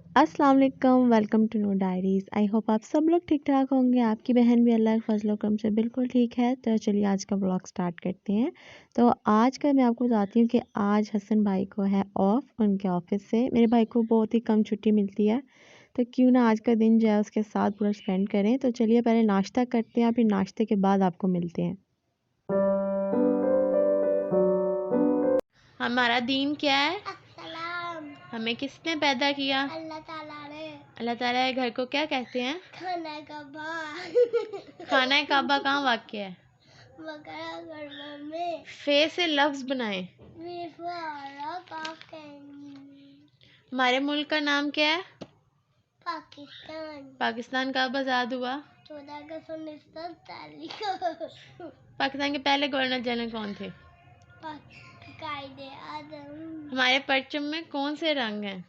अस्सलाम वालेकुम, welcome to no diaries. I hope आप सब लोग ठीक ठाक होंगे। आपकी बहन भी अल्लाह के फजल करम से बिल्कुल ठीक है। तो चलिए आज का ब्लॉग स्टार्ट करते हैं। तो आज का मैं आपको बताती हूँ कि आज हसन भाई को है ऑफ उनके ऑफिस से। मेरे भाई को बहुत ही कम छुट्टी मिलती है, तो क्यों ना आज का दिन जो है उसके साथ पूरा स्पेंड करें। तो चलिए पहले नाश्ता करते हैं, फिर नाश्ते के बाद आपको मिलते हैं। हमारा दीन क्या है? अस्सलाम। हमें किसने पैदा किया? अल्लाह ताला ने। अल्लाह ताला के घर को क्या कहते हैं? खाना काबा। खाना काबा कहाँ वाक़ है? मक्का में। फे से लफ्ज़ बनाएं। हमारे मुल्क का नाम क्या है? पाकिस्तान। पाकिस्तान कब आज़ाद हुआ? 14 अगस्त 1947। पाकिस्तान के पहले गवर्नर जनरल कौन थे? कायदे आज़म। हमारे परचम में कौन से रंग हैं?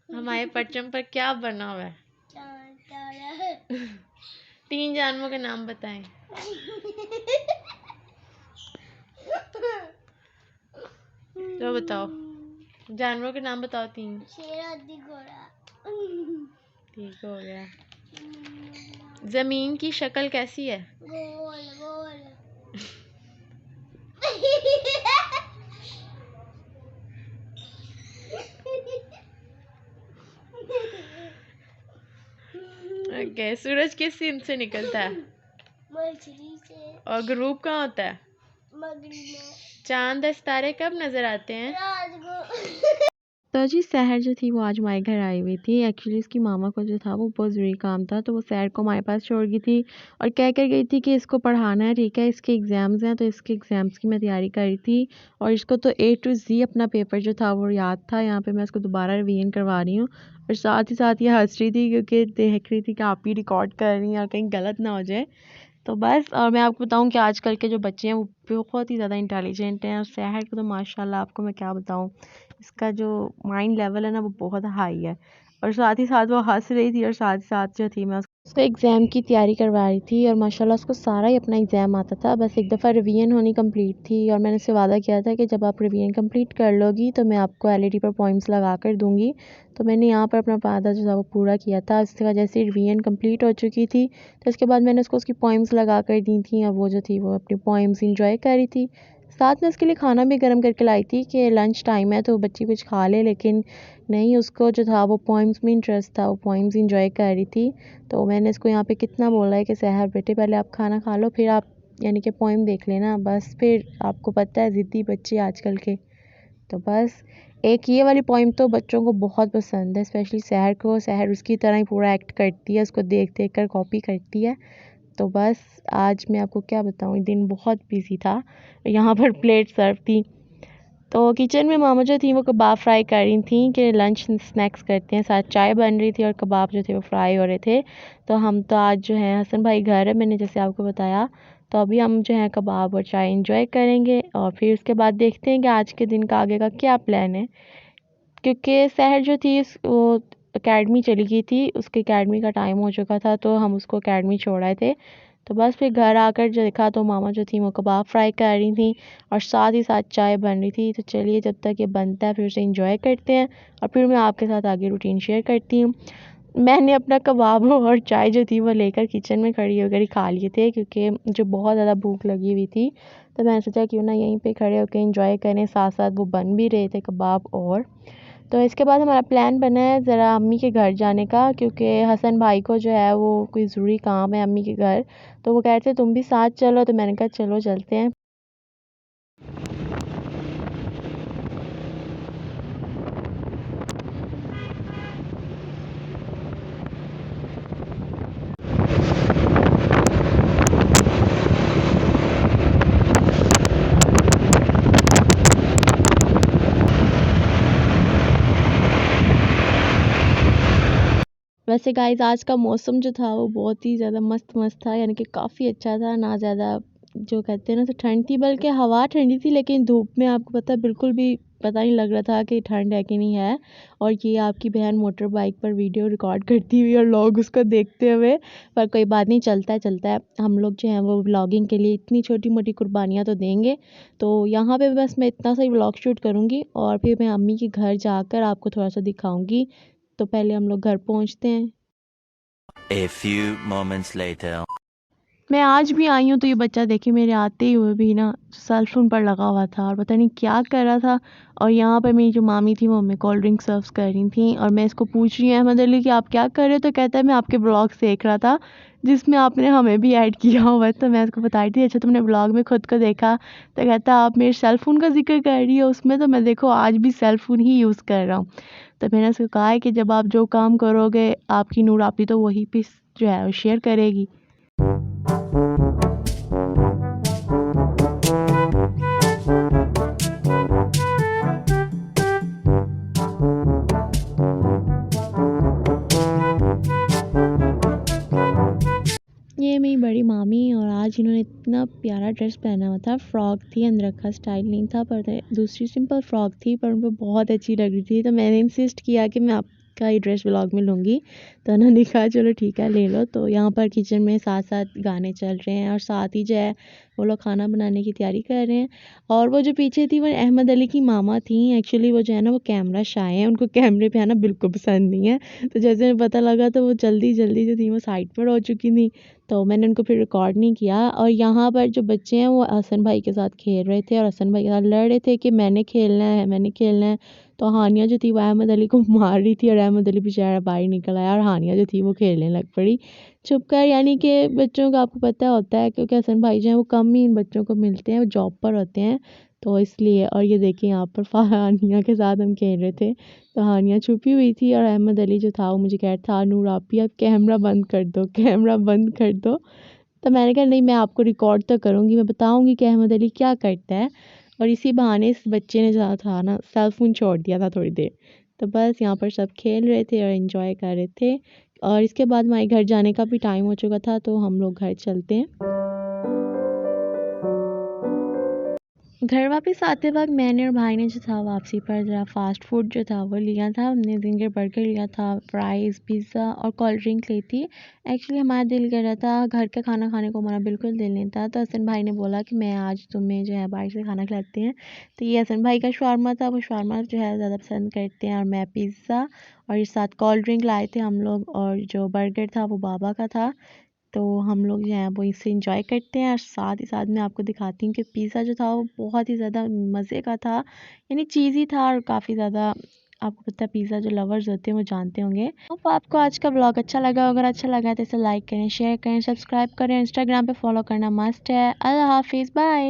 हमारे परचम पर क्या बना हुआ है? चांद तारा। 3 जानवरों के नाम बताएं। तो बताओ, जानवरों के नाम बताओ 3। शेर, हाथी, घोड़ा। ठीक हो गया। जमीन की शक्ल कैसी है? गोल गोल। ओके, सूरज किस सीन से निकलता है? मछली से। और ग्रुप कहाँ होता है? मगरिब में। चांद और सितारे कब नजर आते हैं? रात को। तो जी सहर जो थी वो आज हमारे घर आई हुई थी। एक्चुअली उसकी मामा को जो था वो बहुत ज़रूरी काम था, तो वो सहर को हमारे पास छोड़ गई थी और कह कर गई थी कि इसको पढ़ाना है, ठीक है, इसके एग्ज़ाम्स हैं, तो इसके एग्ज़ाम्स की मैं तैयारी कर रही थी और इसको तो A to Z अपना पेपर जो था वो याद था। यहाँ पे मैं इसको दोबारा रिवीजन करवा रही हूँ और साथ ही साथ ये हंस रही थी क्योंकि देख रही थी कि आप ही रिकॉर्ड कर रही हैं और कहीं गलत ना हो जाए। तो बस, और मैं आपको बताऊं कि आजकल के जो बच्चे हैं वो बहुत ही ज़्यादा इंटेलिजेंट हैं और सहर को तो माशाल्लाह आपको मैं क्या बताऊं, इसका जो माइंड लेवल है ना वो बहुत हाई है। और साथ ही साथ वो हंस रही थी और साथ ही साथ जो थी मैं उसको एग्ज़ाम की तैयारी करवा रही थी और माशाल्लाह उसको सारा ही अपना एग्ज़ाम आता था। बस एक दफ़ा रिवीजन होनी कंप्लीट थी और मैंने उससे वादा किया था कि जब आप रिवीजन कंप्लीट कर लोगी तो मैं आपको LED पर पॉइंट्स लगा कर दूँगी। तो मैंने यहाँ पर अपना वादा जो था वो पूरा किया था। उसके बाद जैसे रिवीजन कंप्लीट हो चुकी थी तो इसके बाद मैंने उसको उसकी पोइम्स लगा कर दी थी और वो जो थी वो अपनी पोइम्स इंजॉय कर रही थी। साथ में उसके लिए खाना भी गर्म करके लाई थी कि लंच टाइम है तो बच्ची कुछ खा ले, लेकिन नहीं, उसको जो था वो पोइम्स में इंटरेस्ट था, वो पोइम्स इंजॉय कर रही थी। तो मैंने इसको यहाँ पे कितना बोला है कि सहर बेटे पहले आप खाना खा लो फिर आप यानी कि पोइम देख लेना, बस फिर आपको पता है ज़िद्दी बच्चे आजकल के। तो बस एक ये वाली पोइम तो बच्चों को बहुत पसंद है, स्पेशली सहर को। सहर उसकी तरह ही पूरा एक्ट करती है, उसको देख देख कर कॉपी करती है। तो बस आज मैं आपको क्या बताऊँ, दिन बहुत बिजी था। यहाँ पर प्लेट सर्व थी तो किचन में मामा जो थी वो कबाब फ्राई कर रही थी कि लंच स्नैक्स करते हैं, साथ चाय बन रही थी और कबाब जो थे वो फ्राई हो रहे थे। तो हम तो आज जो है हसन भाई घर है, मैंने जैसे आपको बताया, तो अभी हम जो है कबाब और चाय इंजॉय करेंगे और फिर उसके बाद देखते हैं कि आज के दिन का आगे का क्या प्लान है। क्योंकि सहर जो थी वो अकेडमी चली गई थी, उसके अकेडमी का टाइम हो चुका था तो हम उसको अकेडमी छोड़ आए थे। तो बस फिर घर आकर जो देखा तो मामा जो थी वो कबाब फ्राई कर रही थी और साथ ही साथ चाय बन रही थी। तो चलिए जब तक ये बनता है फिर उसे इंजॉय करते हैं और फिर मैं आपके साथ आगे रूटीन शेयर करती हूँ। मैंने अपना कबाब और चाय जो थी वो लेकर किचन में खड़ी होकर ही खा लिए थे क्योंकि मुझे बहुत ज़्यादा भूख लगी हुई थी। तो मैंने सोचा क्यों ना यहीं पे खड़े होकर इंजॉय करें, साथ साथ वो बन भी रहे थे कबाब। और तो इसके बाद हमारा प्लान बना है ज़रा अम्मी के घर जाने का, क्योंकि हसन भाई को जो है वो कोई ज़रूरी काम है अम्मी के घर। तो वो कह रहे थे तुम भी साथ चलो, तो मैंने कहा चलो चलते हैं। वैसे गाइस आज का मौसम जो था वो बहुत ही ज़्यादा मस्त मस्त था, यानी कि काफ़ी अच्छा था। ना ज़्यादा जो कहते हैं ना तो ठंड थी, बल्कि हवा ठंडी थी, लेकिन धूप में आपको पता है बिल्कुल भी पता नहीं लग रहा था कि ठंड है कि नहीं है। और ये आपकी बहन मोटर बाइक पर वीडियो रिकॉर्ड करती हुई और लोग उसको देखते हुए। पर कोई बात नहीं, चलता है चलता है। हम लोग जो हैं वो व्लॉगिंग के लिए इतनी छोटी मोटी कुर्बानियाँ तो देंगे। तो यहाँ पे बस मैं इतना सा ही व्लॉग शूट करूँगी और फिर मैं अम्मी के घर जाकर आपको थोड़ा सा दिखाऊँगी। तो पहले हम लोग घर पहुँचते हैं। A few moments later. मैं आज भी आई हूँ तो ये बच्चा देखिए मेरे आते ही हुए भी ना सेल फोन पर लगा हुआ था और पता नहीं क्या कर रहा था। और यहाँ पर मेरी जो मामी थी वो हमें कोल्ड ड्रिंक सर्व कर रही थी और मैं इसको पूछ रही हूँ अहमद अली कि आप क्या कर रहे हो। तो कहता है मैं आपके ब्लॉग देख रहा था जिसमें आपने हमें भी ऐड किया हुआ है। तो मैं उसको बताई थी अच्छा तुमने ब्लॉग में खुद को देखा। तो कहता आप मेरे सेल फ़ोन का जिक्र कर रही हो उसमें। तो मैं देखो आज भी सेल फ़ोन ही यूज़ कर रहा हूँ। तो मैंने उसको कहा है कि जब आप जो काम करोगे आपकी नूर आपी तो वही पे जो है वो शेयर करेगी। ये मेरी बड़ी मामी और आज इन्होंने इतना प्यारा ड्रेस पहना हुआ था। फ्रॉक थी, अंदरखा स्टाइल नहीं था पर दूसरी सिंपल फ्रॉक थी पर उनको बहुत अच्छी लग रही थी। तो मैंने इंसिस्ट किया कि मैं आपका ये ड्रेस व्लॉग में लूँगी। तो उन्होंने कहा चलो ठीक है ले लो। तो यहाँ पर किचन में साथ साथ गाने चल रहे हैं और साथ ही जो है वो लोग खाना बनाने की तैयारी कर रहे हैं। और वो जो पीछे थी वो अहमद अली की मामा थी। एक्चुअली वो जो है ना वो कैमरा शाय हैं, उनको कैमरे पे आना बिल्कुल पसंद नहीं है। तो जैसे मैं पता लगा तो वो जल्दी जल्दी जो थी वो साइड पर हो चुकी थी। तो मैंने उनको फिर रिकॉर्ड नहीं किया। और यहाँ पर जो बच्चे हैं वो हसन भाई के साथ खेल रहे थे और हसन भाई के साथ लड़ रहे थे कि मैंने खेलना है मैंने खेलना है। तो हानिया जो थी वो अहमद अली को मार रही थी और अहमद अली बेचारा बाहर निकल आया और हानिया जो थी वो खेलने लग पड़ी छुप कर। यानी कि बच्चों का आपको पता होता है क्योंकि हसन भाई जो हैं वो कम ही इन बच्चों को मिलते हैं, वो जॉब पर होते हैं तो इसलिए। और ये देखिए यहाँ पर हानिया के साथ हम खेल रहे थे तो हानिया छुपी हुई थी और अहमद अली जो था वो मुझे कह रहा था नूर आपी आप कैमरा बंद कर दो कैमरा बंद कर दो। तो मैंने कहा नहीं मैं आपको रिकॉर्ड तो करूँगी, मैं बताऊँगी कि अहमद अली क्या करता है। और इसी बहाने इस बच्चे ने जो था ना सेल फ़ोन छोड़ दिया था थोड़ी देर। तो बस यहाँ पर सब खेल रहे थे और एंजॉय कर रहे थे। और इसके बाद हमारे घर जाने का भी टाइम हो चुका था तो हम लोग घर चलते हैं। घर वापस आते वक्त मैंने और भाई ने जो था वापसी पर ज़रा फ़ास्ट फूड जो था वो लिया था। हमने ज़िंगर बर्गर लिया था, फ्राइज़, पिज़्ज़ा और कोल्ड ड्रिंक ली थी। एक्चुअली हमारा दिल कर रहा था घर का खाना खाने को, हमारा बिल्कुल दिल नहीं था। तो हसन भाई ने बोला कि मैं आज तुम्हें जो है बाहर से खाना खिलाते हैं। तो ये हसन भाई का शवारमा था, वो शवारमा जो है ज़्यादा पसंद करते हैं और मैं पिज़्ज़ा और इस साथ कोल्ड ड्रिंक लाए थे हम लोग। और जो बर्गर था वो बाबा का था। तो हम लोग जो हैं वो इसे एंजॉय करते हैं और साथ ही साथ मैं आपको दिखाती हूँ कि पिज़्ज़ा जो था वो बहुत ही ज़्यादा मज़े का था, यानी चीज़ी था और काफ़ी ज़्यादा। आपको पता है पिज़्ज़ा जो लवर्स होते हैं वो जानते होंगे। तो आपको आज का ब्लॉग अच्छा लगा, अगर अच्छा लगा तो इसे लाइक करें, शेयर करें, सब्सक्राइब करें, इंस्टाग्राम पे फॉलो करना मस्ट है। अल्लाह हाफिज़, बाय।